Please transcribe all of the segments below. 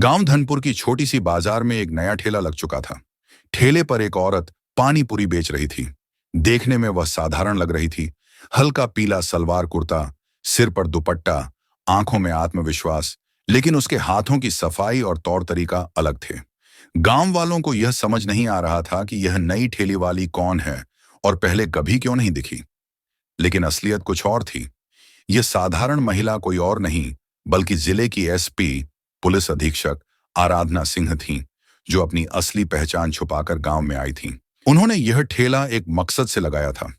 गांव धनपुर की छोटी सी बाजार में एक नया ठेला लग चुका था। ठेले पर एक औरत पानी पूरी बेच रही थी। देखने में वह साधारण लग रही थी। हल्का पीला सलवार कुर्ता, सिर पर दुपट्टा, आंखों में आत्मविश्वास, लेकिन उसके हाथों की सफाई और तौर तरीका अलग थे। गांव वालों को यह समझ नहीं आ रहा था कि यह नई ठेली वाली कौन है और पहले कभी क्यों नहीं दिखी। लेकिन असलियत कुछ और थी। यह साधारण महिला कोई और नहीं, बल्कि जिले की एसपी, पुलिस अधीक्षक आराधना सिंह थीं, जो अपनी असली पहचान छुपाकर गांव में आई थीं। उन्होंने यह ठेला एक मकसद से लगाया था।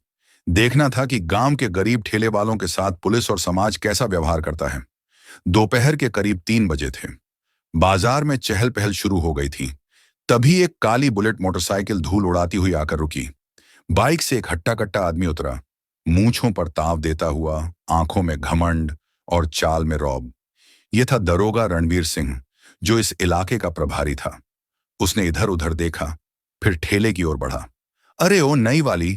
देखना था कि गांव के गरीब ठेले वालों के साथ पुलिस और समाज कैसा व्यवहार करता है। दोपहर के करीब 3 बजे थे। बाजार में चहल पहल शुरू हो गई थी। तभी एक काली बुलेट मोटरसाइकिल धूल उड़ाती हुई आकर रुकी। बाइक से एक हट्टा कट्टा आदमी उतरा, मूंछों पर ताव देता हुआ, आंखों में घमंड और चाल में रौब। यह था दरोगा रणवीर सिंह, जो इस इलाके का प्रभारी था। उसने इधर उधर देखा, फिर ठेले की ओर बढ़ा। अरे ओ नई वाली,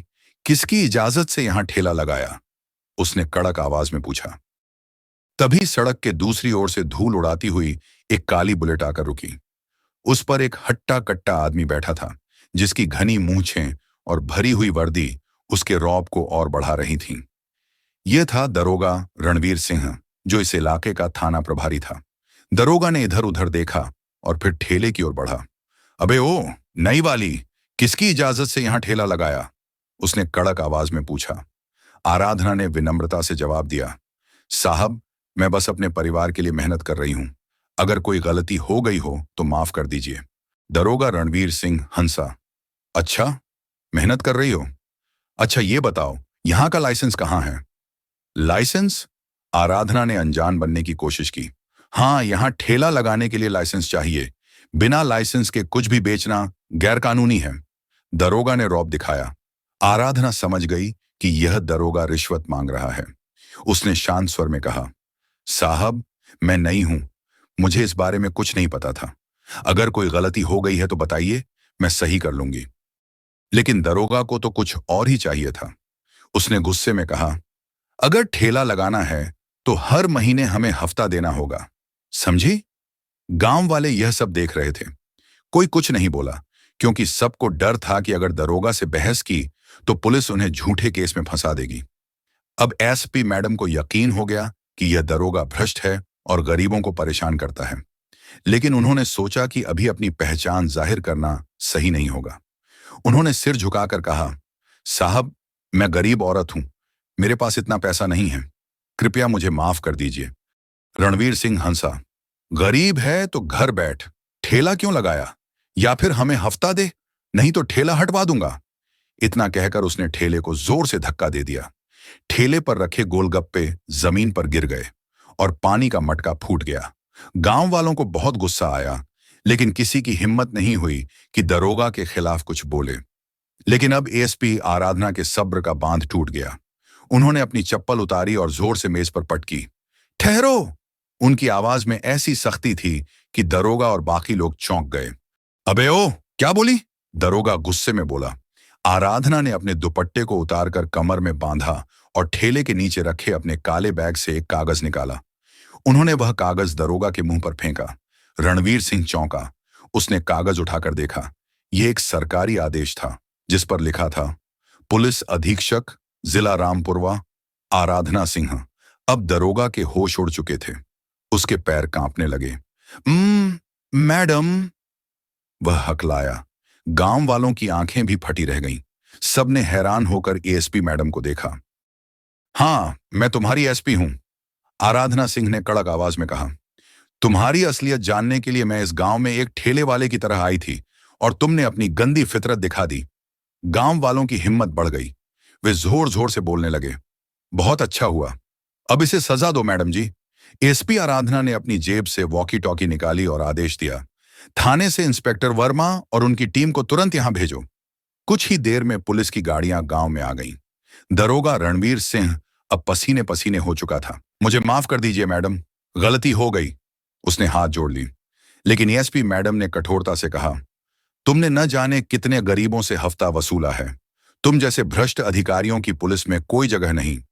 किसकी इजाजत से यहां ठेला लगाया? उसने कड़क आवाज में पूछा। तभी सड़क के दूसरी ओर से धूल उड़ाती हुई एक काली बुलेट आकर रुकी। उस पर एक हट्टा कट्टा आदमी बैठा था, जिसकी घनी मूंछें और भरी हुई वर्दी उसके रौब को और बढ़ा रही थीं। यह था दरोगा रणवीर सिंह, जो इस इलाके का थाना प्रभारी था। दरोगा ने इधर उधर देखा और फिर ठेले की ओर बढ़ा। अबे ओ नई वाली, किसकी इजाजत से यहां ठेला लगाया? उसने कड़क आवाज में पूछा। आराधना ने विनम्रता से जवाब दिया। साहब, मैं बस अपने परिवार के लिए मेहनत कर रही हूं। अगर कोई गलती हो गई हो तो माफ कर दीजिए। दरोगा रणवीर सिंह हंसा। अच्छा, मेहनत कर रही हो? अच्छा ये बताओ, यहां का लाइसेंस कहाँ है? लाइसेंस? आराधना ने अनजान बनने की कोशिश की। हाँ, यहां ठेला लगाने के लिए लाइसेंस चाहिए। बिना लाइसेंस के कुछ भी बेचना गैरकानूनी है। दरोगा ने रौब दिखाया। आराधना समझ गई कि यह दरोगा रिश्वत मांग रहा है। उसने शांत स्वर में कहा, साहब, मैं नई हूं, मुझे इस बारे में कुछ नहीं पता था। अगर कोई गलती हो गई है तो बताइए, मैं सही कर लूंगी। लेकिन दरोगा को तो कुछ और ही चाहिए था। उसने गुस्से में कहा, अगर ठेला लगाना है तो हर महीने हमें हफ्ता देना होगा, समझी? गांव वाले यह सब देख रहे थे। कोई कुछ नहीं बोला, क्योंकि सबको डर था कि अगर दरोगा से बहस की तो पुलिस उन्हें झूठे केस में फंसा देगी। अब एसपी मैडम को यकीन हो गया कि यह दरोगा भ्रष्ट है और गरीबों को परेशान करता है। लेकिन उन्होंने सोचा कि अभी अपनी पहचान जाहिर करना सही नहीं होगा। उन्होंने सिर झुकाकर कहा, साहब, मैं गरीब औरत हूं, मेरे पास इतना पैसा नहीं है, कृपया मुझे माफ कर दीजिए। रणवीर सिंह हंसा। गरीब है तो घर बैठ, ठेला क्यों लगाया? या फिर हमें हफ्ता दे, नहीं तो ठेला हटवा दूंगा। इतना कहकर उसने ठेले को जोर से धक्का दे दिया। ठेले पर रखे गोलगप्पे जमीन पर गिर गए और पानी का मटका फूट गया। गांव वालों को बहुत गुस्सा आया, लेकिन किसी की हिम्मत नहीं हुई कि दरोगा के खिलाफ कुछ बोले। लेकिन अब एसपी आराधना के सब्र का बांध टूट गया। उन्होंने अपनी चप्पल उतारी और जोर से मेज पर पटकी। ठहरो! उनकी आवाज में ऐसी सख्ती थी कि दरोगा और बाकी लोग चौंक गए। अबे ओ, क्या बोली? दरोगा गुस्से में बोला। आराधना ने अपने दुपट्टे को उतारकर कमर में बांधा और ठेले के नीचे रखे अपने काले बैग से एक कागज निकाला। उन्होंने वह कागज दरोगा के मुंह पर फेंका। रणवीर सिंह चौंका। उसने कागज उठाकर देखा। यह एक सरकारी आदेश था, जिस पर लिखा था, पुलिस अधीक्षक जिला रामपुरवा आराधना सिंह। अब दरोगा के होश उड़ चुके थे। उसके पैर कांपने लगे। मैडम, वह हकलाया। गांव वालों की आंखें भी फटी रह गईं। सबने हैरान होकर एएसपी मैडम को देखा। हाँ, मैं तुम्हारी एसपी हूं, आराधना सिंह ने कड़क आवाज में कहा। तुम्हारी असलियत जानने के लिए मैं इस गांव में एक ठेले वाले की तरह आई थी और तुमने अपनी गंदी फितरत दिखा दी। गांव वालों की हिम्मत बढ़ गई। वे जोर जोर से बोलने लगे। बहुत अच्छा हुआ, अब इसे सजा दो मैडम जी। एसपी आराधना ने अपनी जेब से वॉकी टॉकी निकाली और आदेश दिया, थाने से इंस्पेक्टर वर्मा और उनकी टीम को तुरंत यहां भेजो। कुछ ही देर में पुलिस की गाड़ियां गांव में आ गईं। दरोगा रणवीर सिंह अब पसीने पसीने हो चुका था। मुझे माफ कर दीजिए मैडम, गलती हो गई। उसने हाथ जोड़ ली। लेकिन एसपी मैडम ने कठोरता से कहा, तुमने न जाने कितने गरीबों से हफ्ता वसूला है। तुम जैसे भ्रष्ट अधिकारियों की पुलिस में कोई जगह नहीं।